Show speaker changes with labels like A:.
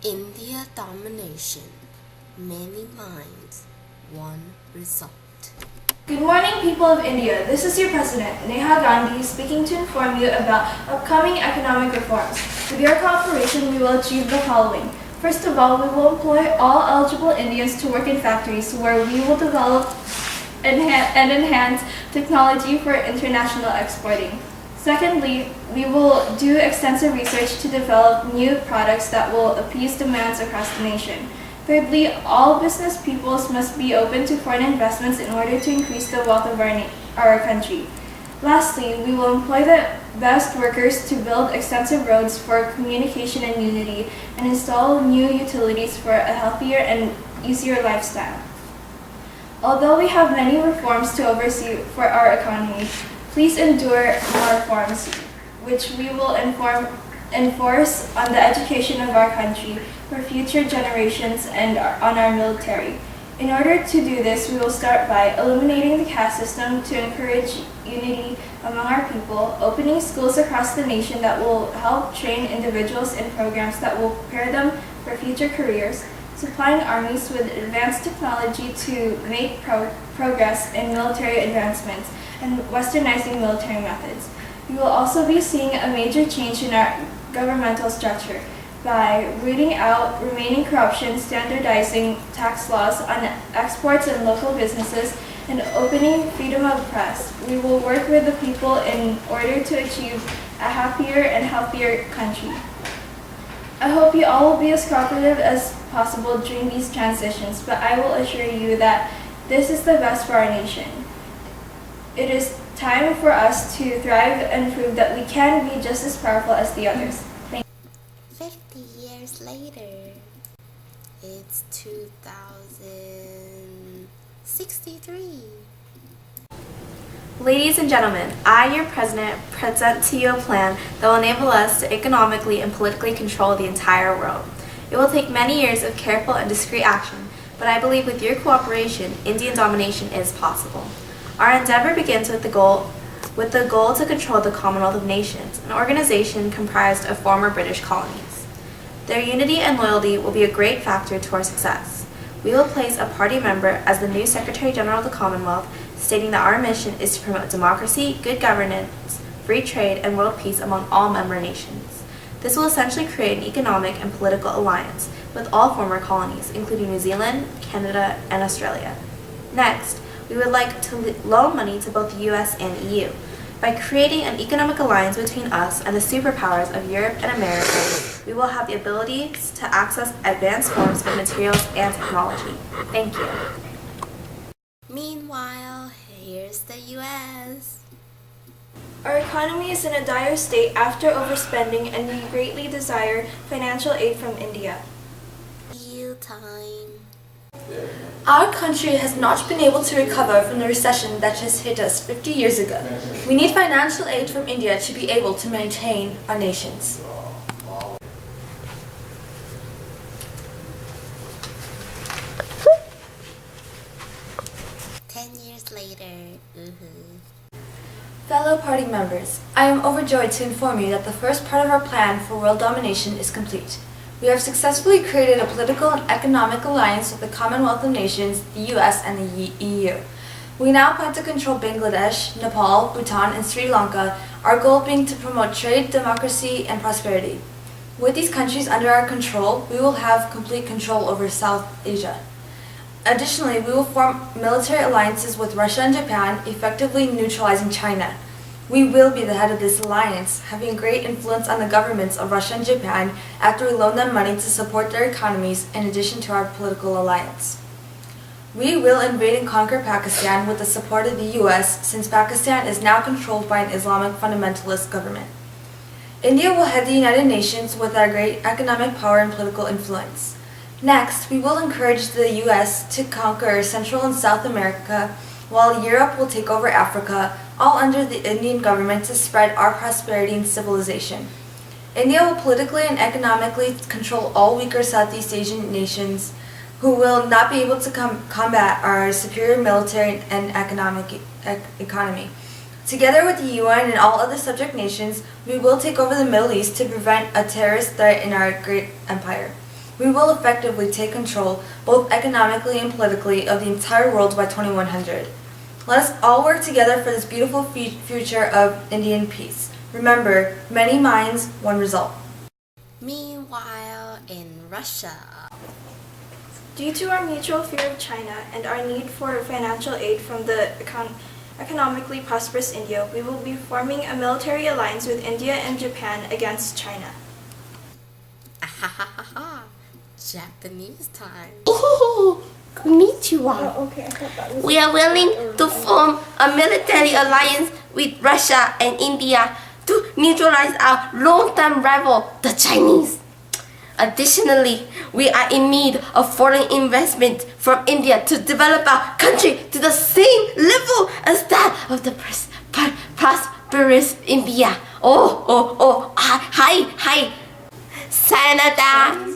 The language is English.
A: India domination. Many minds, one result.
B: Good morning, people of India. This is your President, Neha Gandhi, speaking to inform you about upcoming economic reforms. With your cooperation, we will achieve the following. First of all, we will employ all eligible Indians to work in factories where we will develop and enhance technology for international exporting. Secondly, we will do extensive research to develop new products that will appease demands across the nation. Thirdly, all business peoples must be open to foreign investments in order to increase the wealth of our country. Lastly, we will employ the best workers to build extensive roads for communication and unity and install new utilities for a healthier and easier lifestyle. Although we have many reforms to oversee for our economy, please endure more reforms, which we will enforce on the education of our country for future generations and on our military. In order to do this, we will start by eliminating the caste system to encourage unity among our people, opening schools across the nation that will help train individuals in programs that will prepare them for future careers, supplying armies with advanced technology to make progress in military advancements, and westernizing military methods. We will also be seeing a major change in our governmental structure by rooting out remaining corruption, standardizing tax laws on exports and local businesses, and opening freedom of press. We will work with the people in order to achieve a happier and healthier country. I hope you all will be as cooperative as possible during these transitions, but I will assure you that this is the best for our nation. It is time for us to thrive and prove that we can be just as powerful as the others.
A: 50 years later, it's 2063.
C: Ladies and gentlemen, I, your President, present to you a plan that will enable us to economically and politically control the entire world. It will take many years of careful and discreet action, but I believe with your cooperation, Indian domination is possible. Our endeavor begins with the goal to control the Commonwealth of Nations, an organization comprised of former British colonies. Their unity and loyalty will be a great factor to our success. We will place a party member as the new Secretary General of the Commonwealth, stating that our mission is to promote democracy, good governance, free trade, and world peace among all member nations. This will essentially create an economic and political alliance with all former colonies, including New Zealand, Canada, and Australia. Next, we would like to loan money to both the US and EU. By creating an economic alliance between us and the superpowers of Europe and America, we will have the ability to access advanced forms of materials and technology. Thank you.
A: Meanwhile, here's the US.
B: Our economy is in a dire state after overspending, and we greatly desire financial aid from India.
A: EU time.
D: Our country has not been able to recover from the recession that just hit us 50 years ago. We need financial aid from India to be able to maintain our nations.
A: Years later.
D: Fellow party members, I am overjoyed to inform you that the first part of our plan for world domination is complete. We have successfully created a political and economic alliance with the Commonwealth of Nations, the US, and the EU. We now plan to control Bangladesh, Nepal, Bhutan, and Sri Lanka, our goal being to promote trade, democracy, and prosperity. With these countries under our control, we will have complete control over South Asia. Additionally, we will form military alliances with Russia and Japan, effectively neutralizing China. We will be the head of this alliance, having great influence on the governments of Russia and Japan after we loan them money to support their economies in addition to our political alliance. We will invade and conquer Pakistan with the support of the US, since Pakistan is now controlled by an Islamic fundamentalist government. India will head the United Nations with our great economic power and political influence. Next, we will encourage the US to conquer Central and South America, while Europe will take over Africa, all under the Indian government to spread our prosperity and civilization. India will politically and economically control all weaker Southeast Asian nations who will not be able to combat our superior military and economy. Together with the UN and all other subject nations, we will take over the Middle East to prevent a terrorist threat in our great empire. We will effectively take control, both economically and politically, of the entire world by 2100. Let us all work together for this beautiful future of Indian peace. Remember, many minds, one result.
A: Meanwhile, in Russia,
B: Due to our mutual fear of China and our need for financial aid from the economically prosperous India, we will be forming a military alliance with India and Japan against China.
A: ahahaha, Japanese time.
E: Konnichiwa.
B: Okay, I thought that was...
E: We are willing to form a military alliance with Russia and India to neutralize our long-term rival, the Chinese. Additionally, we are in need of foreign investment from India to develop our country to the same level as that of the prosperous India. Hi. Sayonara.